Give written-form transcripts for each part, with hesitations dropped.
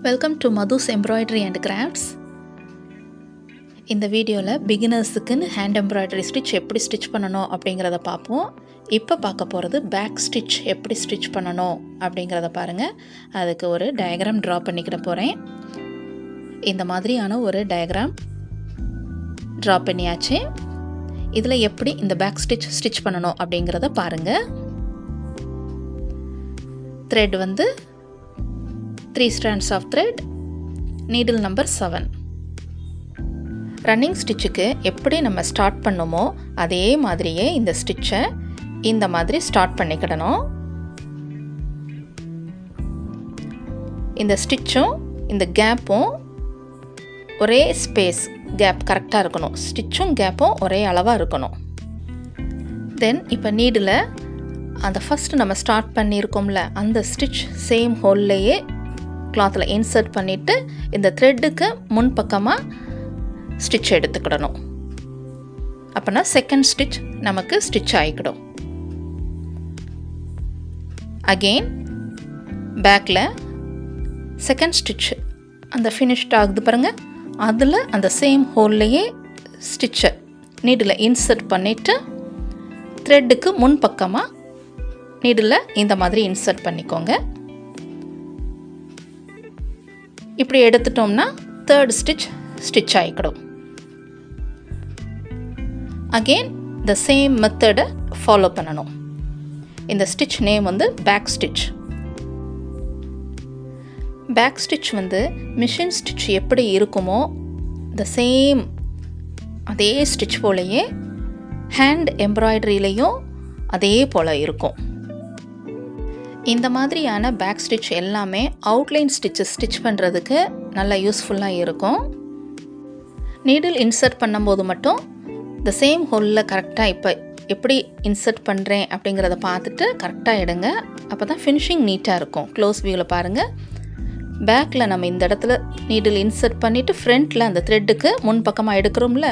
Welcome to mathusembroidery and crafts. இந்த வீடியோவில் பிகினர்ஸுக்குன்னு hand embroidery stitch எப்படி ஸ்டிச் பண்ணணும் அப்படிங்கிறத பார்ப்போம். இப்போ பார்க்க போகிறது பேக் ஸ்டிச் எப்படி ஸ்டிச் பண்ணணும் அப்படிங்கிறத பாருங்கள். அதுக்கு ஒரு டயக்ராம் ட்ரா பண்ணிக்கிட போகிறேன். இந்த மாதிரியான ஒரு டயக்ராம் ட்ரா பண்ணியாச்சு. இதில் எப்படி இந்த பேக் ஸ்டிச் பண்ணணும் அப்படிங்கிறத பாருங்கள். த்ரெட் வந்து 3 strands of thread, needle number 7. Running ஸ்டிச்சுக்கு எப்படி நம்ம ஸ்டார்ட் பண்ணோமோ அதே மாதிரியே இந்த ஸ்டிச்சை இந்த மாதிரி ஸ்டார்ட் பண்ணிக்கிடணும். இந்த ஸ்டிச்சும் இந்த கேப்பும் ஒரே ஸ்பேஸ் கேப் கரெக்டாக இருக்கணும். ஸ்டிச்சும் கேப்பும் ஒரே அளவாக இருக்கணும். தென் இப்போ நீடில் அந்த ஃபஸ்ட்டு நம்ம ஸ்டார்ட் பண்ணியிருக்கோம்ல அந்த ஸ்டிச் சேம் ஹோல்லையே கிளாத்தில் இன்சர்ட் பண்ணிவிட்டு இந்த த்ரெட்டுக்கு முன்பக்கமாக ஸ்டிச் எடுத்துக்கிடணும். அப்போனா செகண்ட் ஸ்டிச் நமக்கு ஸ்டிச் ஆகிக்கிடும். அகெயின் பேக்கில் செகண்ட் ஸ்டிச் அந்த ஃபினிஷ்ட் ஆகுது பாருங்கள். அதில் அந்த சேம் ஹோல்லையே ஸ்டிச்சை நீடில் இன்சர்ட் பண்ணிவிட்டு த்ரெட்டுக்கு முன்பக்கமாக நீடில் இந்த மாதிரி இன்சர்ட் பண்ணிக்கோங்க. இப்படி எடுத்துட்டோம்னா தேர்ட் ஸ்டிச் ஆகிக்கிடும். அகெயின் த சேம் மெத்தடை ஃபாலோ பண்ணணும். இந்த ஸ்டிச் நேம் வந்து பேக் ஸ்டிச். பேக் ஸ்டிச் வந்து மிஷின் ஸ்டிச் எப்படி இருக்குமோ த சேம் அதே ஸ்டிச் போலையே ஹேண்ட் எம்ப்ராய்டரியிலையும் அதே போல் இருக்கும். இந்த மாதிரியான பேக் ஸ்டிச் எல்லாமே அவுட்லைன் ஸ்டிச் பண்ணுறதுக்கு நல்லா யூஸ்ஃபுல்லாக இருக்கும். நீடில் இன்சர்ட் பண்ணும்போது மட்டும் த சேம் ஹோலில் கரெக்டாக இப்போ எப்படி இன்சர்ட் பண்ணுறேன் அப்படிங்கிறத பார்த்துட்டு கரெக்டாக எடுங்க. அப்போ தான் ஃபினிஷிங் நீட்டாக இருக்கும். க்ளோஸ் வியூவில் பாருங்கள். பேக்கில் நம்ம இந்த இடத்துல நீடில் இன்சர்ட் பண்ணிவிட்டு ஃப்ரண்ட்டில் அந்த த்ரெட்டுக்கு முன்பக்கமாக எடுக்கிறோம்ல,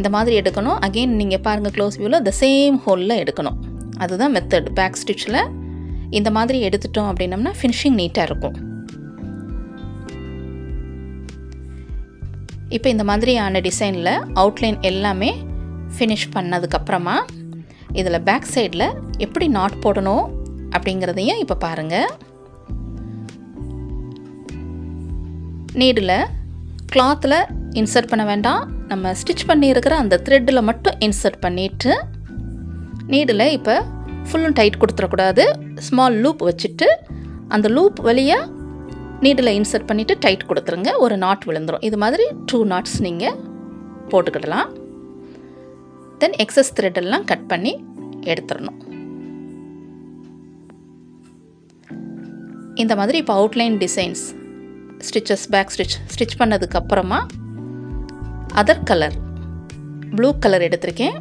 இந்த மாதிரி எடுக்கணும். அகெயின் நீங்கள் பாருங்கள் க்ளோஸ் வியூவில் த சேம் ஹோலில் எடுக்கணும். அதுதான் மெத்தட். பேக் ஸ்டிச்சில் இந்த மாதிரி எடுத்துட்டோம் அப்படின்னம்னா ஃபினிஷிங் நீட்டாக இருக்கும். இப்போ இந்த மாதிரியான டிசைனில் அவுட்லைன் எல்லாமே ஃபினிஷ் பண்ணதுக்கப்புறமா இதில் பேக் சைடில் எப்படி நாட் போடணும் அப்படிங்கிறதையும் இப்போ பாருங்கள். நீடில் கிளாத்தில் இன்சர்ட் பண்ண வேண்டாம். நம்ம ஸ்டிச் பண்ணியிருக்கிற அந்த த்ரெட்டில் மட்டும் இன்சர்ட் பண்ணிவிட்டு நீடில் இப்போ ஃபுல்லும் டைட் கொடுத்துடக்கூடாது. ஸ்மால் லூப் வச்சுட்டு அந்த லூப் வழியாக நீடில் இன்சர்ட் பண்ணிவிட்டு டைட் கொடுத்துருங்க. ஒரு நாட் விழுந்துடும். இது மாதிரி 2 knots நீங்கள் போட்டுக்கிடலாம். தென் எக்ஸஸ் த்ரெட்டெல்லாம் கட் பண்ணி எடுத்துடணும். இந்த மாதிரி இப்போ outline designs stitches back stitch பண்ணதுக்கப்புறமா அதர் கலர் ப்ளூ கலர் எடுத்திருக்கேன்.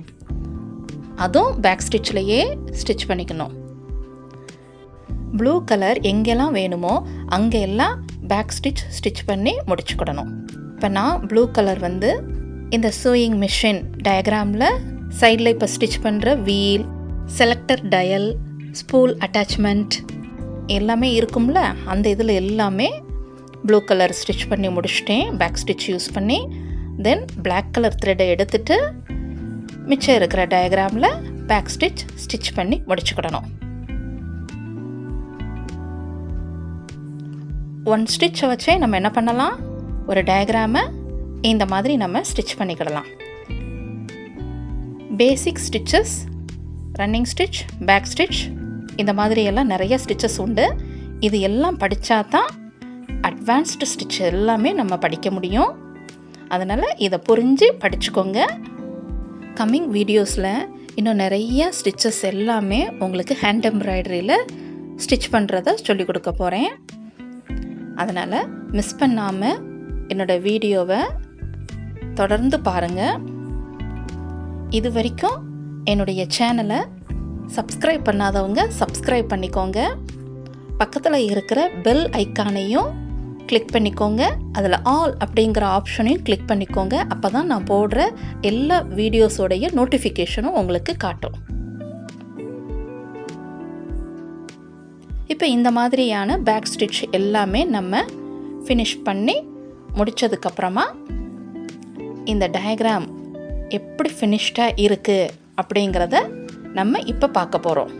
அதுவும் பேக் ஸ்டிச்லேயே ஸ்டிச் பண்ணிக்கணும். ப்ளூ கலர் எங்கெல்லாம் வேணுமோ அங்கே எல்லாம் பேக் ஸ்டிச் பண்ணி முடிச்சுக்கிடணும். இப்போ நான் ப்ளூ கலர் வந்து இந்த சூயிங் மிஷின் டயக்ராமில் சைடில் இப்போ ஸ்டிச் பண்ணுற wheel, selector dial, spool attachment எல்லாமே இருக்கும்ல, அந்த இதில் எல்லாமே ப்ளூ கலர் ஸ்டிச் பண்ணி முடிச்சிட்டேன் பேக் ஸ்டிச் யூஸ் பண்ணி. தென் பிளாக் கலர் த்ரெட்டை எடுத்துகிட்டு மிச்சம் இருக்கிற டயக்ராமில் பேக் ஸ்டிச் பண்ணி முடிச்சுக்கிடணும். 1 ஸ்டிச்சை வச்சே நம்ம என்ன பண்ணலாம், ஒரு டயக்ராமை இந்த மாதிரி நம்ம ஸ்டிச் பண்ணிக்கிடலாம். Basic stitches, running stitch, back stitch, இந்த மாதிரி எல்லாம் நிறைய ஸ்டிச்சஸ் உண்டு. இது எல்லாம் படித்தா தான் அட்வான்ஸ்டு ஸ்டிச் எல்லாமே நம்ம படிக்க முடியும். அதனால் இதை புரிஞ்சு படிச்சுக்கோங்க. கம்மிங் வீடியோஸில் இன்னும் நிறைய ஸ்டிச்சஸ் எல்லாமே உங்களுக்கு ஹேண்ட் எம்ப்ராய்டரியில் ஸ்டிச் பண்ணுறத சொல்லிக் கொடுக்க போகிறேன். அதனால் மிஸ் பண்ணாமல் என்னோடய வீடியோவை தொடர்ந்து பாருங்கள். இது வரைக்கும் என்னுடைய சேனலை சப்ஸ்கிரைப் பண்ணாதவங்க சப்ஸ்கிரைப் பண்ணிக்கோங்க. பக்கத்தில் இருக்கிற பெல் ஐக்கானையும் கிளிக் பண்ணிக்கோங்க. அதில் ஆல் அப்படிங்கிற ஆப்ஷனையும் கிளிக் பண்ணிக்கோங்க. அப்போ தான் நான் போடுற எல்லா வீடியோஸோடைய நோட்டிஃபிகேஷனும் உங்களுக்கு காட்டும். இப்போ இந்த மாதிரியான பேக் ஸ்டிச் எல்லாமே நம்ம ஃபினிஷ் பண்ணி முடித்ததுக்கப்புறமா இந்த டயக்ராம் எப்படி ஃபினிஷ்டாக இருக்குது அப்படிங்கிறத நம்ம இப்போ பார்க்க போகிறோம்.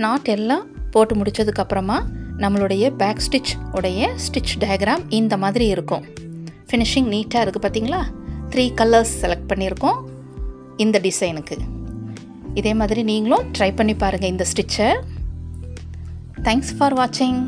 நாட் எல்லாம் போட்டு முடித்ததுக்கப்புறமா நம்மளுடைய பேக் ஸ்டிச் உடைய ஸ்டிச் டயக்ராம் இந்த மாதிரி இருக்கும். ஃபினிஷிங் நீட்டாக இருக்குது பார்த்தீங்களா? 3 கலர்ஸ் செலக்ட் பண்ணியிருக்கோம் இந்த டிசைனுக்கு. இதே மாதிரி நீங்களும் ட்ரை பண்ணி பாருங்கள் இந்த ஸ்டிச்சை. தேங்க்ஸ் ஃபார் வாட்சிங்.